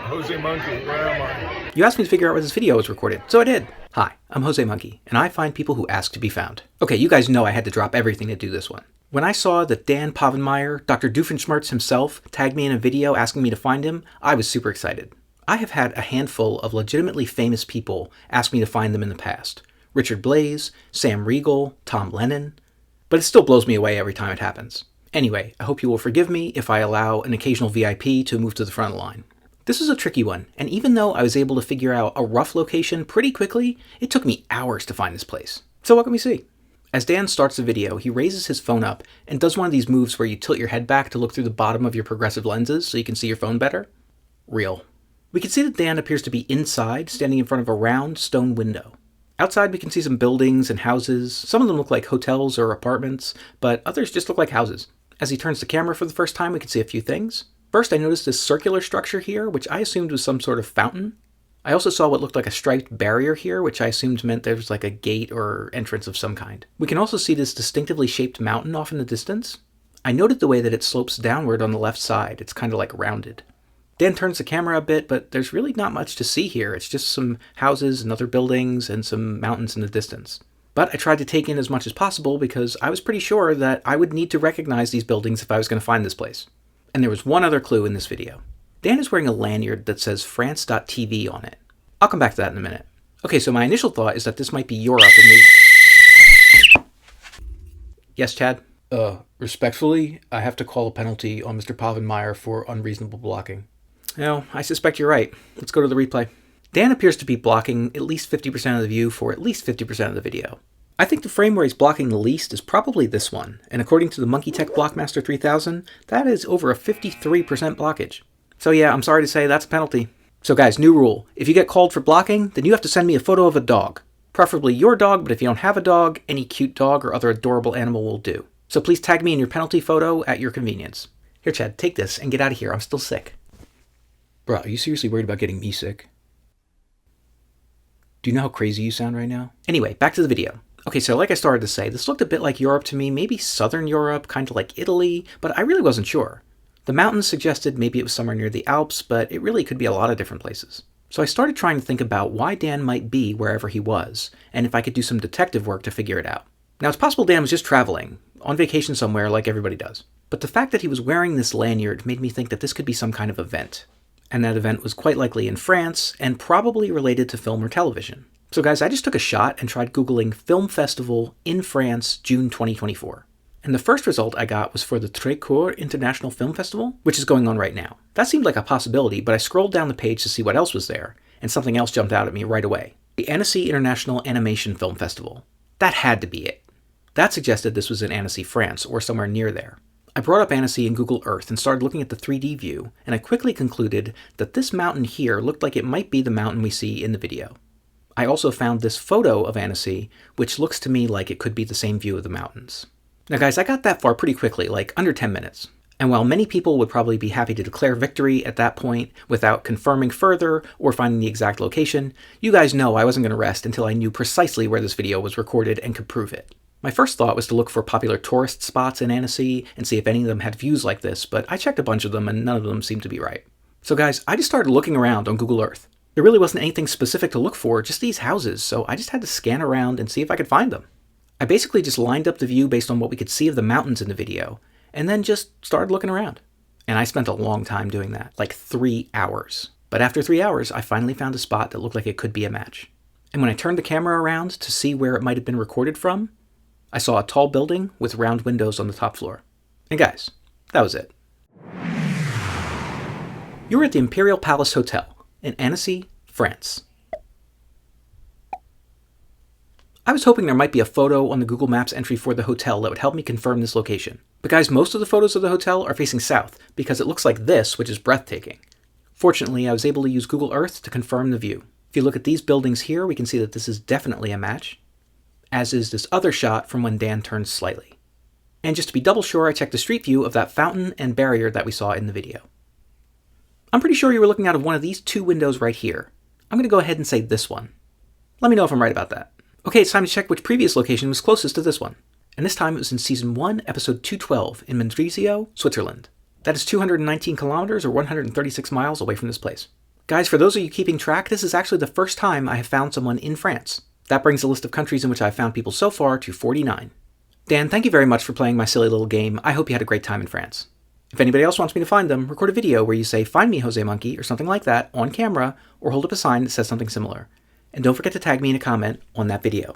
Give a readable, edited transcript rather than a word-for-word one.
Jose Monkey, where am I? You asked me to figure out where this video was recorded, so I did. Hi, I'm Jose Monkey, and I find people who ask to be found. Okay, you guys know I had to drop everything to do this one. When I saw that Dan Povenmire, Dr. Doofenshmirtz himself, tagged me in a video asking me to find him, I was super excited. I have had a handful of legitimately famous people ask me to find them in the past. Richard Blais, Sam Riegel, Tom Lennon. But it still blows me away every time it happens. Anyway, I hope you will forgive me if I allow an occasional VIP to move to the front of the line. This is a tricky one, and even though I was able to figure out a rough location pretty quickly, it took me hours to find this place. So what can we see? As Dan starts the video, he raises his phone up and does one of these moves where you tilt your head back to look through the bottom of your progressive lenses so you can see your phone better. Real. We can see that Dan appears to be inside, standing in front of a round stone window. Outside we can see some buildings and houses. Some of them look like hotels or apartments, but others just look like houses. As he turns the camera for the first time, we can see a few things. First, I noticed this circular structure here, which I assumed was some sort of fountain. I also saw what looked like a striped barrier here, which I assumed meant there was like a gate or entrance of some kind. We can also see this distinctively shaped mountain off in the distance. I noted the way that it slopes downward on the left side. It's kind of like rounded. Dan turns the camera a bit, but there's really not much to see here. It's just some houses and other buildings and some mountains in the distance. But I tried to take in as much as possible because I was pretty sure that I would need to recognize these buildings if I was going to find this place. And there was one other clue in this video. Dan is wearing a lanyard that says France.tv on it. I'll come back to that in a minute. Okay, so my initial thought is that this might be Europe and maybe... Yes, Chad? Respectfully, I have to call a penalty on Mr. Povenmire for unreasonable blocking. No, I suspect you're right. Let's go to the replay. Dan appears to be blocking at least 50% of the view for at least 50% of the video. I think the frame where he's blocking the least is probably this one, and according to the Monkey Tech Blockmaster 3000, that is over a 53% blockage. So yeah, I'm sorry to say that's a penalty. So guys, new rule. If you get called for blocking, then you have to send me a photo of a dog. Preferably your dog, but if you don't have a dog, any cute dog or other adorable animal will do. So please tag me in your penalty photo at your convenience. Here, Chad, take this and get out of here. I'm still sick. Bro, are you seriously worried about getting me sick? Do you know how crazy you sound right now? Anyway, back to the video. Okay, so like I started to say, this looked a bit like Europe to me, maybe southern Europe, kind of like Italy, but I really wasn't sure. The mountains suggested maybe it was somewhere near the Alps, but it really could be a lot of different places. So I started trying to think about why Dan might be wherever he was, and if I could do some detective work to figure it out. Now, it's possible Dan was just traveling, on vacation somewhere like everybody does. But the fact that he was wearing this lanyard made me think that this could be some kind of event. And that event was quite likely in France, and probably related to film or television. So guys, I just took a shot and tried Googling Film Festival in France, June 2024. And the first result I got was for the Trécourt International Film Festival, which is going on right now. That seemed like a possibility, but I scrolled down the page to see what else was there, and something else jumped out at me right away. The Annecy International Animation Film Festival. That had to be it. That suggested this was in Annecy, France, or somewhere near there. I brought up Annecy in Google Earth and started looking at the 3D view, and I quickly concluded that this mountain here looked like it might be the mountain we see in the video. I also found this photo of Annecy, which looks to me like it could be the same view of the mountains. Now guys, I got that far pretty quickly, like under 10 minutes. And while many people would probably be happy to declare victory at that point without confirming further or finding the exact location, you guys know I wasn't going to rest until I knew precisely where this video was recorded and could prove it. My first thought was to look for popular tourist spots in Annecy and see if any of them had views like this, but I checked a bunch of them and none of them seemed to be right. So guys, I just started looking around on Google Earth. There really wasn't anything specific to look for, just these houses, so I just had to scan around and see if I could find them. I basically just lined up the view based on what we could see of the mountains in the video, and then just started looking around. And I spent a long time doing that, like 3 hours. But after 3 hours, I finally found a spot that looked like it could be a match. And when I turned the camera around to see where it might have been recorded from, I saw a tall building with round windows on the top floor. And guys, that was it. You were at the Imperial Palace Hotel in Annecy, France. I was hoping there might be a photo on the Google Maps entry for the hotel that would help me confirm this location. But guys, most of the photos of the hotel are facing south because it looks like this, which is breathtaking. Fortunately, I was able to use Google Earth to confirm the view. If you look at these buildings here, we can see that this is definitely a match, as is this other shot from when Dan turns slightly. And just to be double sure, I checked the street view of that fountain and barrier that we saw in the video. I'm pretty sure you were looking out of one of these two windows right here. I'm going to go ahead and say this one. Let me know if I'm right about that. Okay, it's time to check which previous location was closest to this one. And this time it was in Season 1, Episode 212 in Mendrisio, Switzerland. That is 219 kilometers or 136 miles away from this place. Guys, for those of you keeping track, this is actually the first time I have found someone in France. That brings the list of countries in which I have found people so far to 49. Dan, thank you very much for playing my silly little game. I hope you had a great time in France. If anybody else wants me to find them, record a video where you say, "Find me, Jose Monkey," or something like that on camera, or hold up a sign that says something similar. And don't forget to tag me in a comment on that video.